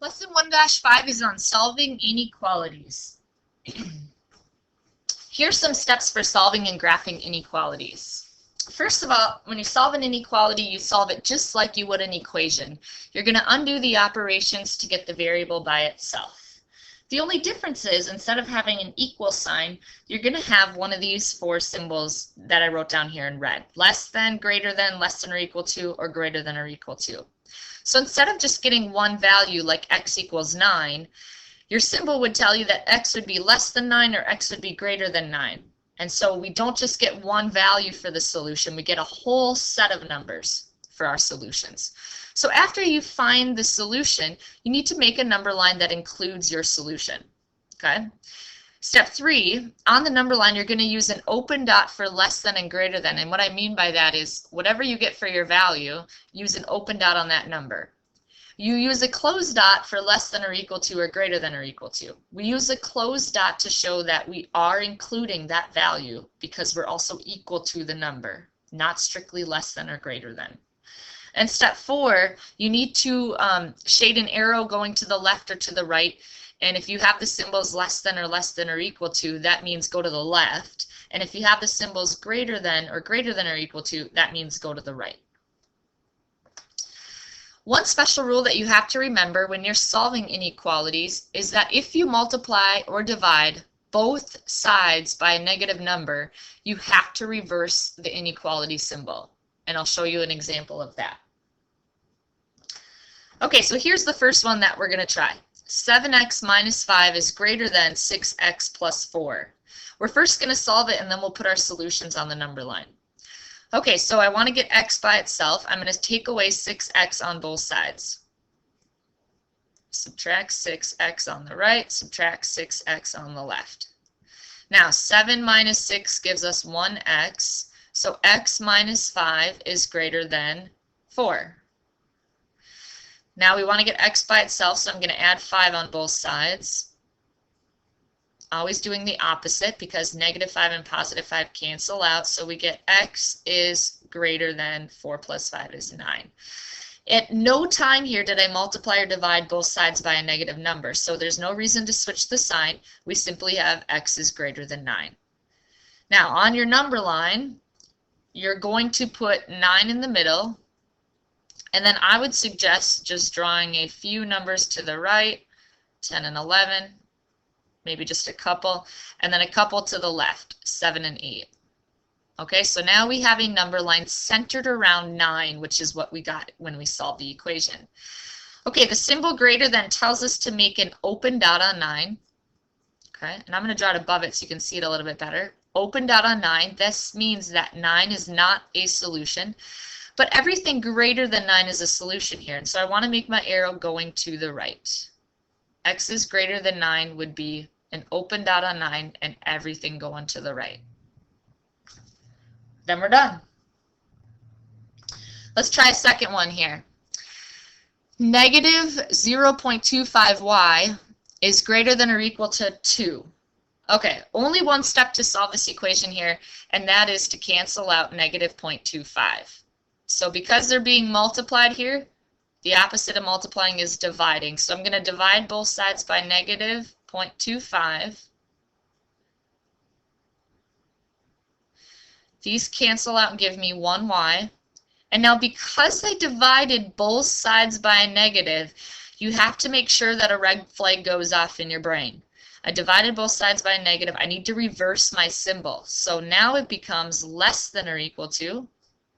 Lesson 1-5 is on solving inequalities. Here's some steps for solving and graphing inequalities. First of all, when you solve an inequality, you solve it just like you would an equation. You're going to undo the operations to get the variable by itself. The only difference is, instead of having an equal sign, you're going to have one of these four symbols that I wrote down here in red. Less than, greater than, less than or equal to, or greater than or equal to. So instead of just getting one value like x equals 9, your symbol would tell you that x would be less than 9 or x would be greater than 9. And so we don't just get one value for the solution, we get a whole set of numbers for our solutions. So after you find the solution, you need to make a number line that includes your solution. Okay? Step 3, on the number line, you're going to use an open dot for less than and greater than. And what I mean by that is whatever you get for your value, use an open dot on that number. You use a closed dot for less than or equal to or greater than or equal to. We use a closed dot to show that we are including that value because we're also equal to the number, not strictly less than or greater than. And step 4, you need to shade an arrow going to the left or to the right. And if you have the symbols less than or equal to, that means go to the left. And if you have the symbols greater than or equal to, that means go to the right. One special rule that you have to remember when you're solving inequalities is that if you multiply or divide both sides by a negative number, you have to reverse the inequality symbol. And I'll show you an example of that. Okay, so here's the first one that we're going to try. 7x minus 5 is greater than 6x plus 4. We're first going to solve it and then we'll put our solutions on the number line. Okay, so I want to get x by itself. I'm going to take away 6x on both sides. Subtract 6x on the right, subtract 6x on the left. Now 7 minus 6 gives us 1x, so x minus 5 is greater than 4. Now we want to get x by itself, so I'm going to add 5 on both sides. Always doing the opposite because negative 5 and positive 5 cancel out, so we get x is greater than 4 plus 5 is 9. At no time here did I multiply or divide both sides by a negative number, so there's no reason to switch the sign. We simply have x is greater than 9. Now on your number line, you're going to put 9 in the middle. And then I would suggest just drawing a few numbers to the right, 10 and 11, maybe just a couple, and then a couple to the left, 7 and 8. Okay, so now we have a number line centered around 9, which is what we got when we solved the equation. Okay, the symbol greater than tells us to make an open dot on 9. Okay, and I'm going to draw it above it so you can see it a little bit better. Open dot on 9, this means that 9 is not a solution. But everything greater than 9 is a solution here, and so I want to make my arrow going to the right. X is greater than 9 would be an open dot on 9 and everything going to the right. Then we're done. Let's try a second one here. Negative 0.25y is greater than or equal to 2. Okay, only one step to solve this equation here, and that is to cancel out negative 0.25. So because they're being multiplied here, the opposite of multiplying is dividing. So I'm going to divide both sides by negative 0.25. These cancel out and give me 1y. And now because I divided both sides by a negative, you have to make sure that a red flag goes off in your brain. I divided both sides by a negative. I need to reverse my symbol. So now it becomes less than or equal to,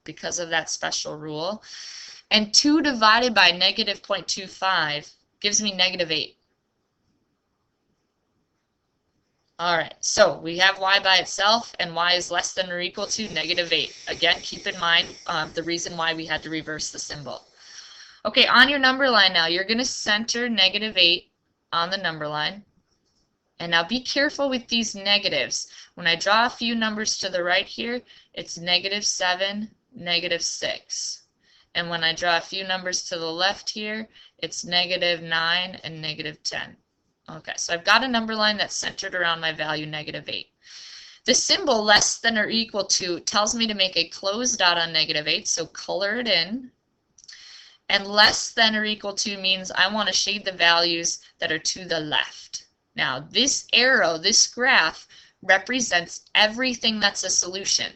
because of that special rule. And 2 divided by negative 0.25 gives me negative 8. All right, so we have y by itself, and y is less than or equal to negative 8. Again, keep in mind the reason why we had to reverse the symbol. Okay, on your number line now, you're going to center negative 8 on the number line. And now be careful with these negatives. When I draw a few numbers to the right here, it's negative 7, negative 6. And when I draw a few numbers to the left here, it's negative 9 and negative 10. Okay, so I've got a number line that's centered around my value, negative 8. The symbol less than or equal to tells me to make a closed dot on negative 8, so color it in. And less than or equal to means I want to shade the values that are to the left. Now, this arrow, this graph, represents everything that's a solution.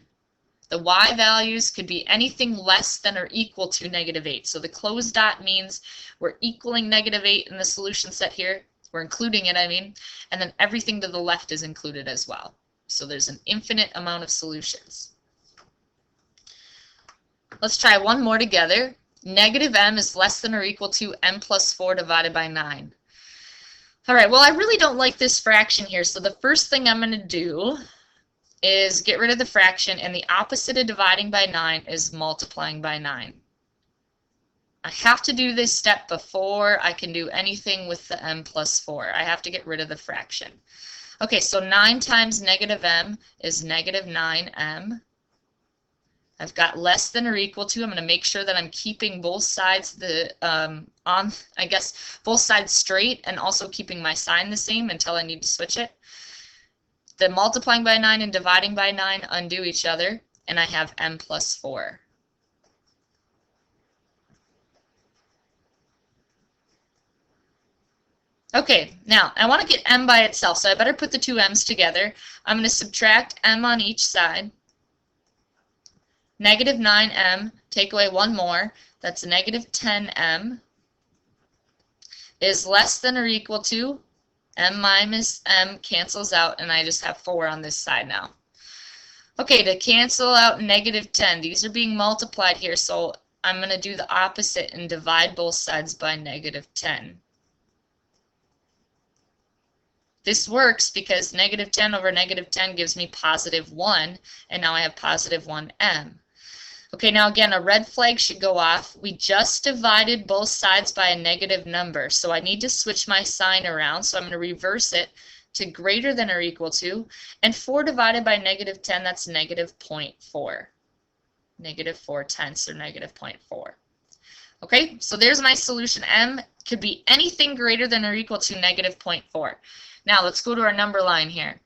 The y values could be anything less than or equal to -8. So the closed dot means we're equaling -8 in the solution set here. We're including it, I mean. And then everything to the left is included as well. So there's an infinite amount of solutions. Let's try one more together. -m is less than or equal to m plus 4 divided by 9. All right, well, I really don't like this fraction here. So the first thing I'm going to do is get rid of the fraction, and the opposite of dividing by 9 is multiplying by 9. I have to do this step before I can do anything with the m plus 4. I have to get rid of the fraction. Okay, so 9 times -m is -9m. I've got less than or equal to. I'm going to make sure that I'm keeping both sides both sides straight, and also keeping my sign the same until I need to switch it. The multiplying by 9 and dividing by 9 undo each other, and I have m plus 4. Okay, now I want to get m by itself, so I better put the two m's together. I'm going to subtract m on each side. -9m, take away one more, that's -10m, is less than or equal to, m minus m cancels out, and I just have 4 on this side now. Okay, to cancel out -10, these are being multiplied here, so I'm going to do the opposite and divide both sides by -10. This works because -10 over -10 gives me +1, and now I have +1m. Okay, now again, a red flag should go off. We just divided both sides by a negative number, so I need to switch my sign around, so I'm going to reverse it to greater than or equal to, and 4 divided by -10, that's -0.4. -4/10 or -0.4. Okay, so there's my solution. M could be anything greater than or equal to -0.4. Now let's go to our number line here.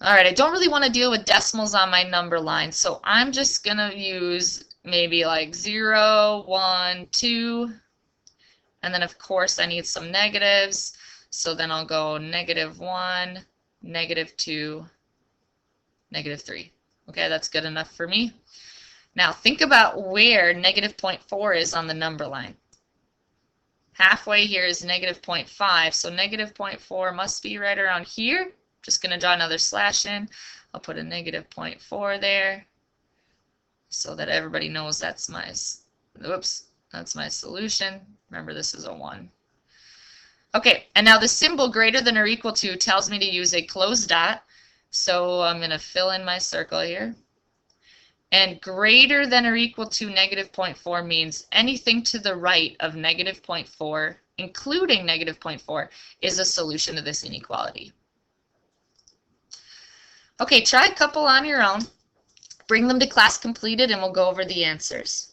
All right, I don't really want to deal with decimals on my number line, so I'm just going to use maybe like 0, 1, 2, and then of course I need some negatives, so then I'll go -1, -2, -3. Okay, that's good enough for me. Now think about where -0.4 is on the number line. Halfway here is -0.5, so -0.4 must be right around here. Just going to draw another slash in. I'll put a -0.4 there so that everybody knows that's my, that's my solution. Remember, this is a 1. Okay, and now the symbol greater than or equal to tells me to use a closed dot. So I'm going to fill in my circle here. And greater than or equal to -0.4 means anything to the right of -0.4, including -0.4, is a solution to this inequality. Okay, try a couple on your own. Bring them to class completed, and we'll go over the answers.